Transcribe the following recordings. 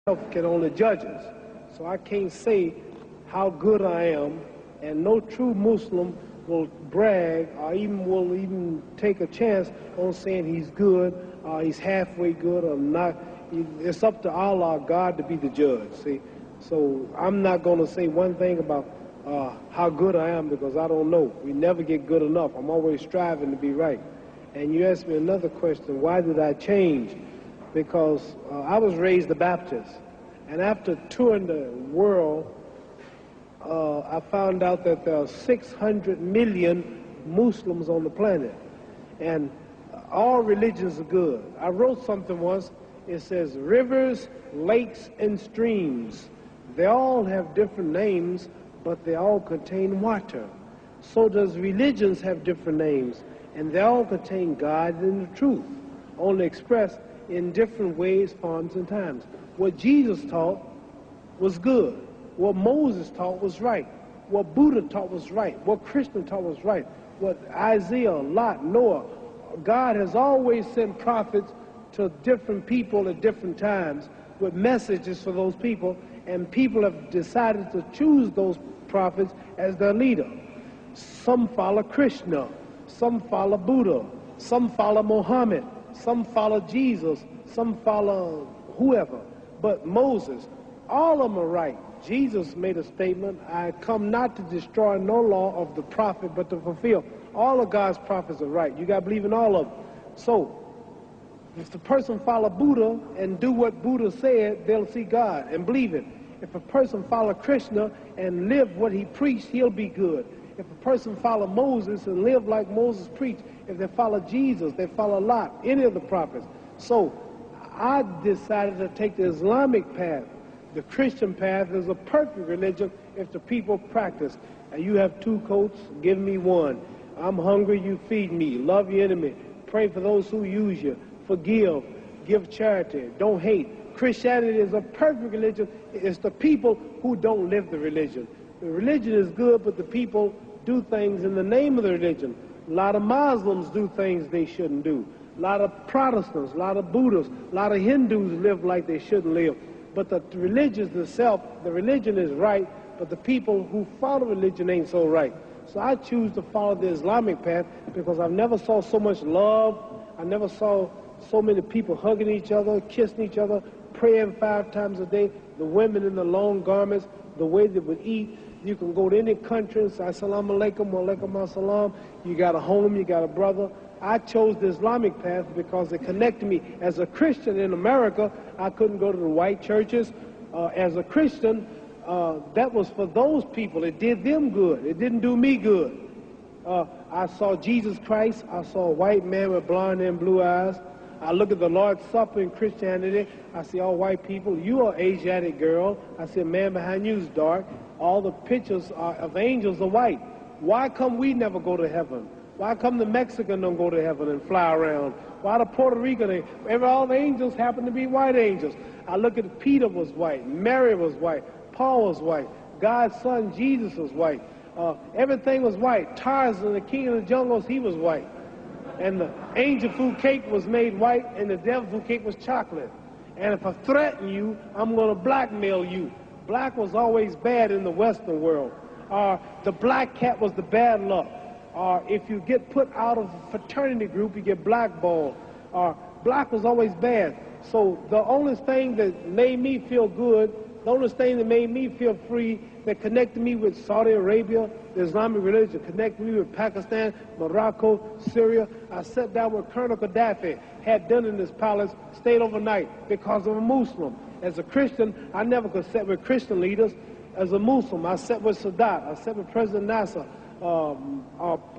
can only judge us. So I can't say how good I am, and no true Muslim will brag or even take a chance on saying he's good, or he's halfway good or not. It's up to Allah, God, to be the judge, see. So I'm not going to say one thing about how good I am, because I don't know. We never get good enough. I'm always striving to be right. And you asked me another question, why did I change? Because I was raised a Baptist. And after touring the world, I found out that there are 600 million Muslims on the planet. And all religions are good. I wrote something once. It says, rivers, lakes, and streams. They all have different names, but they all contain water. So does religions have different names, and they all contain God and the truth, only expressed in different ways, forms, and times. What Jesus taught was good. What Moses taught was right. What Buddha taught was right. What Krishna taught was right. What Isaiah, Lot, Noah, God has always sent prophets to different people at different times with messages for those people, and people have decided to choose those prophets as their leader. Some follow Krishna, some follow Buddha, some follow Muhammad, some follow Jesus, some follow whoever. But Moses, all of them are right. Jesus made a statement, I come not to destroy no law of the prophet, but to fulfill. All of God's prophets are right. You got to believe in all of them. So, if the person follow Buddha and do what Buddha said, they'll see God and believe it. If a person follow Krishna and live what he preached, he'll be good. If a person follow Moses and live like Moses preached, if they follow Jesus, they follow Lot, any of the prophets. So I decided to take the Islamic path. The Christian path is a perfect religion if the people practice. And you have two coats, give me one. I'm hungry, you feed me. Love your enemy. Pray for those who use you. Forgive. Give charity. Don't hate. Christianity is a perfect religion. It's the people who don't live the religion. The religion is good, but the people do things in the name of the religion. A lot of Muslims do things they shouldn't do. A lot of Protestants, a lot of Buddhists, a lot of Hindus live like they shouldn't live. But the religion itself, the religion is right, but the people who follow religion ain't so right. So I choose to follow the Islamic path because I've never saw so much love. I never saw so many people hugging each other, kissing each other, praying 5 times a day, the women in the long garments, the way they would eat. You can go to any country and say, Assalamu alaikum, wa alaikum assalam. You got a home, you got a brother. I chose the Islamic path because it connected me. As a Christian in America, I couldn't go to the white churches. As a Christian, that was for those people. It did them good. It didn't do me good. I saw Jesus Christ. I saw a white man with blonde hair and blue eyes. I look at the Lord's Supper in Christianity. I see all white people. You are an Asiatic girl. I see a man behind you is dark. All the pictures of angels are white. Why come we never go to heaven? Why come the Mexican don't go to heaven and fly around? Why the Puerto Rican, all the angels happen to be white angels? I look at Peter was white, Mary was white, Paul was white, God's son Jesus was white. Everything was white. Tarzan, the king of the jungles, he was white. And the angel food cake was made white, and the devil food cake was chocolate. And if I threaten you, I'm going to blackmail you. Black was always bad in the Western world. The black cat was the bad luck. If you get put out of a fraternity group, you get blackballed. Black was always bad. So the only thing that made me feel good, the only thing that made me feel free, that connected me with Saudi Arabia, the Islamic religion, connected me with Pakistan, Morocco, Syria. I sat down with Colonel Gaddafi, had dinner in his palace, stayed overnight because I'm a Muslim. As a Christian, I never could sit with Christian leaders. As a Muslim, I sat with Sadat, I sat with President Nasser,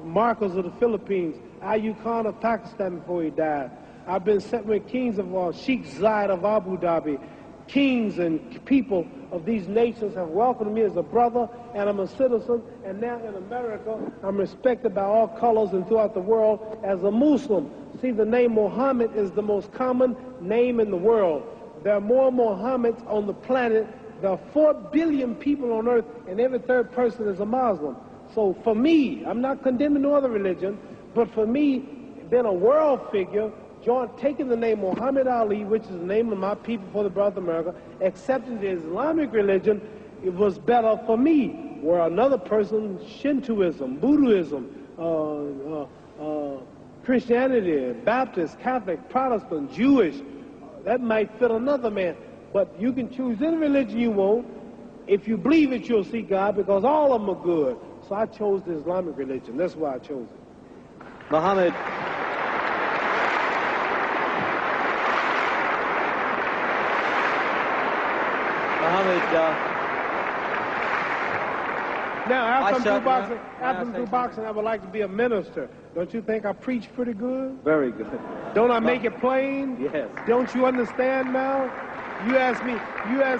Marcos of the Philippines, Ayub Khan of Pakistan before he died. I've been sitting with kings of Sheikh Zayed of Abu Dhabi. Kings and people of these nations have welcomed me as a brother, and I'm a citizen, and now in America, I'm respected by all colors and throughout the world as a Muslim. See, the name Muhammad is the most common name in the world. There are more Muhammads on the planet. There are 4 billion people on earth, and every third person is a Muslim. So for me, I'm not condemning no other religion, but for me, being a world figure, taking the name Muhammad Ali, which is the name of my people for the brother of America, accepting the Islamic religion, it was better for me. Where another person, Shintoism, Buddhism, Christianity, Baptist, Catholic, Protestant, Jewish, that might fit another man. But you can choose any religion you want. If you believe it, you'll see God, because all of them are good. So I chose the Islamic religion. That's why I chose it. Muhammad. Now, after I'm through boxing, I would like to be a minister. Don't you think I preach pretty good? Very good. Don't I make it plain? Yes. Don't you understand now? You asked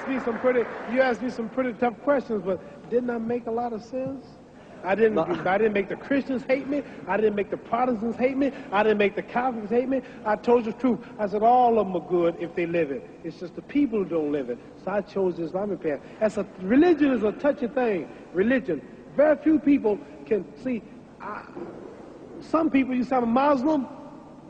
me some pretty tough questions, but didn't I make a lot of sense? I didn't make the Christians hate me. I didn't make the Protestants hate me. I didn't make the Catholics hate me. I told you the truth. I said all of them are good if they live it. It's just the people who don't live it. So I chose the Islamic path. Religion is a touchy thing. Religion. Very few people can see. Some people, you say I'm a Muslim,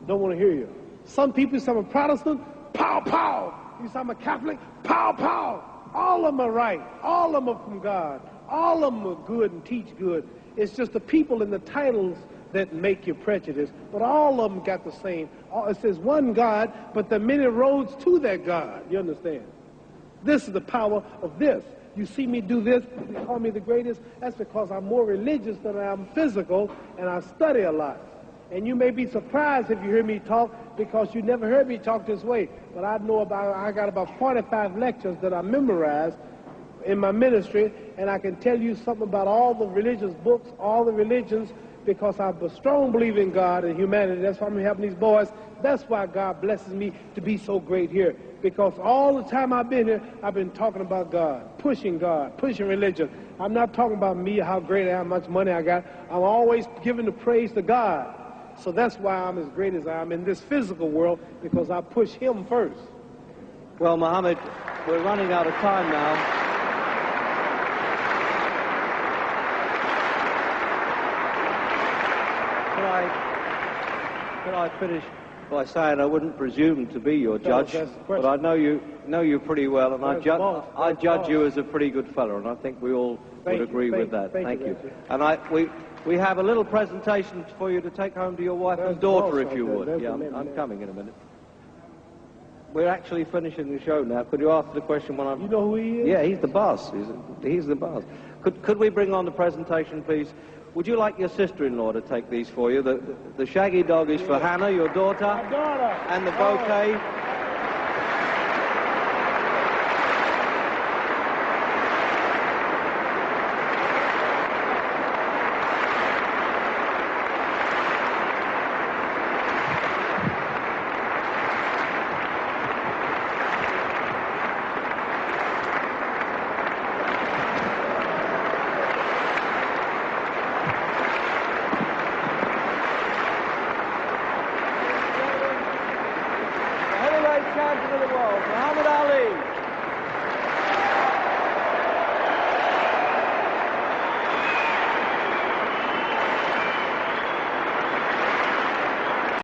don't want to hear you. Some people, you say I'm a Protestant, pow, pow. You say I'm a Catholic, pow, pow. All of them are right. All of them are from God. All of them are good and teach good. It's just the people and the titles that make you prejudice. But all of them got the same. It says one God, but there are many roads to that God. You understand? This is the power of this. You see me do this, you call me the greatest. That's because I'm more religious than I am physical, and I study a lot. And you may be surprised if you hear me talk, because you never heard me talk this way. But I got about 45 lectures that I memorized in my ministry, and I can tell you something about all the religious books, all the religions, because I'm a strong believer in God and humanity. That's why I'm helping these boys. That's why God blesses me to be so great here. Because all the time I've been here, I've been talking about God, pushing religion. I'm not talking about me, how great I am, how much money I got. I'm always giving the praise to God. So that's why I'm as great as I am in this physical world, because I push Him first. Well, Muhammad, we're running out of time now. Could I finish by saying I wouldn't presume to be your judge, but I know you pretty well, and I judge you as a pretty good fellow, and I think we all would agree with that. Thank you. And we have a little presentation for you to take home to your wife and daughter, if you would. Yeah, I'm coming in a minute. We're actually finishing the show now. Could you ask the question when I'm... You know who he is? Yeah, he's the boss. He's the boss. Could we bring on the presentation, please? Would you like your sister-in-law to take these for you? The shaggy dog is for Hannah, your daughter. My daughter. And the bouquet